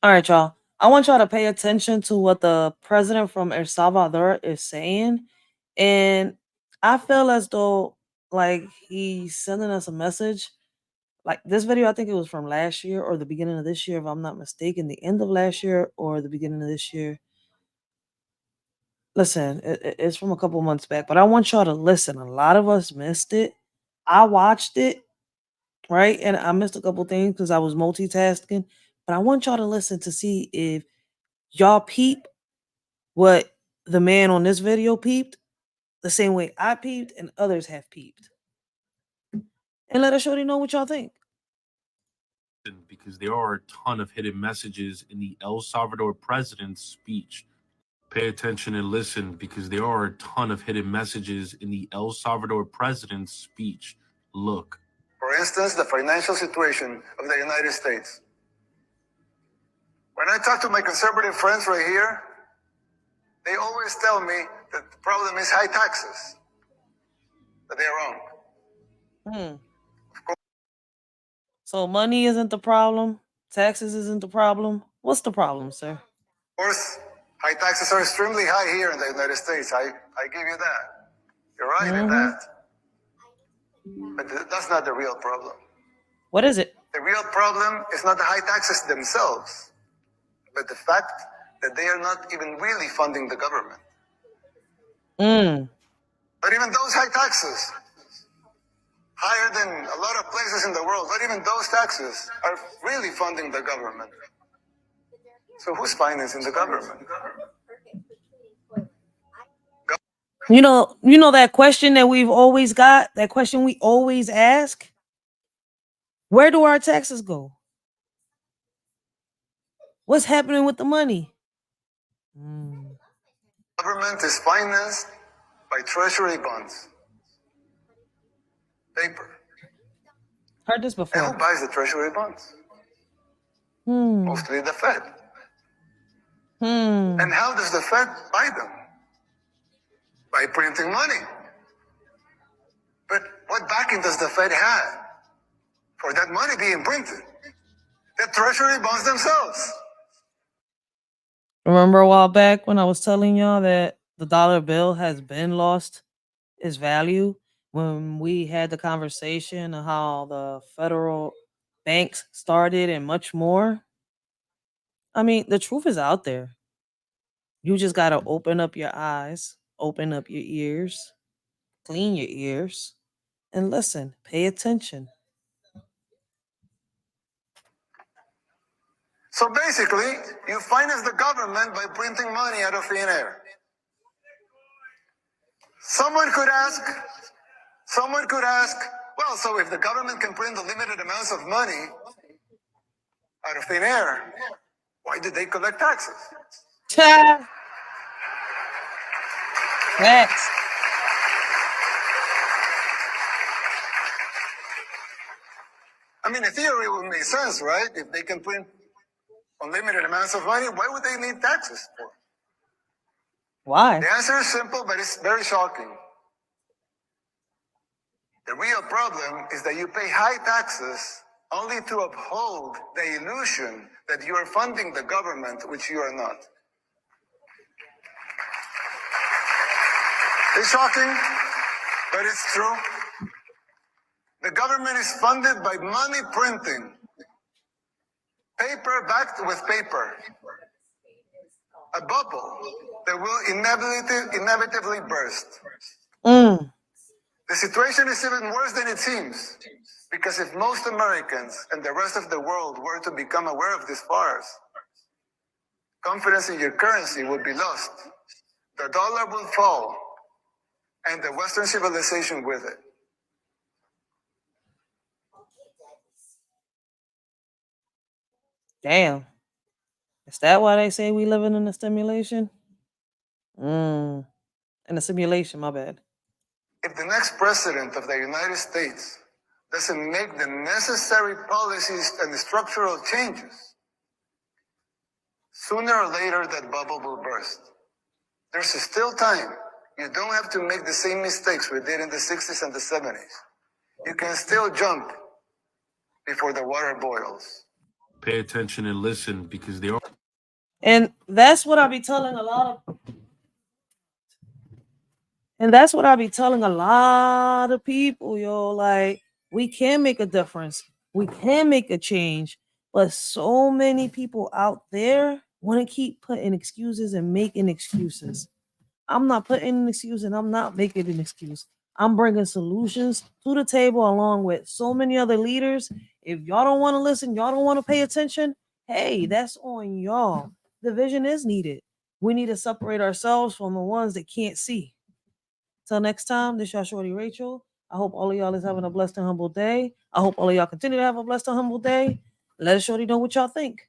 All right, y'all. I want y'all to pay attention to what the president from El Salvador is saying. And I feel as though like he's sending us a message. Like this video, I think it was from last year or the beginning of this year, if I'm not mistaken, the end of last year or the beginning of this year. Listen, it's from a couple months back, but I want y'all to listen. A lot of us missed it. I watched it, right? And I missed a couple things because I was multitasking. But I want y'all to listen to see if y'all peep what the man on this video peeped the same way I peeped and others have peeped. And let us shorty know what y'all think. Because there are a ton of hidden messages in the El Salvador president's speech. Pay attention and listen because there are a ton of hidden messages in the El Salvador president's speech. Look. For instance, the financial situation of the United States. When I talk to my conservative friends right here, they always tell me that the problem is high taxes. But they're wrong. Hmm. So money isn't the problem. Taxes isn't the problem. What's the problem, sir? Of course, high taxes are extremely high here in the United States. I give you that. You're right in that. But that's not the real problem. What is it? The real problem is not the high taxes themselves, but the fact that they are not even really funding the government. But even those high taxes, higher than a lot of places in the world, but even those taxes are really funding the government. So who's financing the government? You know that question that we've always got, that question we always ask? Where do our taxes go? What's happening with the money? Government is financed by treasury bonds. Paper. Heard this before. And who buys the treasury bonds? Mostly the Fed. And how does the Fed buy them? By printing money. But what backing does the Fed have for that money being printed? The treasury bonds themselves. Remember a while back when I was telling y'all that the dollar bill has been lost its value when we had the conversation of how the federal banks started and much more? I mean, the truth is out there. You just got to open up your eyes, open up your ears, clean your ears, and listen, pay attention. So basically, you finance the government by printing money out of thin air. Someone could ask, well, so if the government can print unlimited amounts of money out of thin air, why do they collect taxes? Facts. I mean, in theory, it would make sense, right? If they can print unlimited amounts of money, why would they need taxes for? Why? The answer is simple, but it's very shocking. The real problem is that you pay high taxes only to uphold the illusion that you are funding the government, which you are not. It's shocking, but it's true. The government is funded by money printing. Paper backed with paper. A bubble that will inevitably burst. The situation is even worse than it seems. Because if most Americans and the rest of the world were to become aware of this farce, confidence in your currency would be lost. The dollar will fall, and the Western civilization with it. Damn. Is that why they say we living in a simulation? In a simulation, my bad. If the next president of the United States doesn't make the necessary policies and structural changes, sooner or later that bubble will burst. There's still time. You don't have to make the same mistakes we did in the 60s and the 70s. You can still jump before the water boils. Pay attention and listen because they are. And that's what I be telling a lot of And that's what I be telling a lot of people, yo. Like, we can make a difference. We can make a change. But so many people out there want to keep putting excuses and making excuses. I'm not putting an excuse and I'm not making an excuse. I'm bringing solutions to the table along with so many other leaders. If y'all don't want to listen, y'all don't want to pay attention, hey, that's on y'all. The vision is needed. We need to separate ourselves from the ones that can't see. Till next time, this y'all shorty Rachel. I hope all of y'all is having a blessed and humble day. I hope all of y'all continue to have a blessed and humble day. Let us shorty know what y'all think.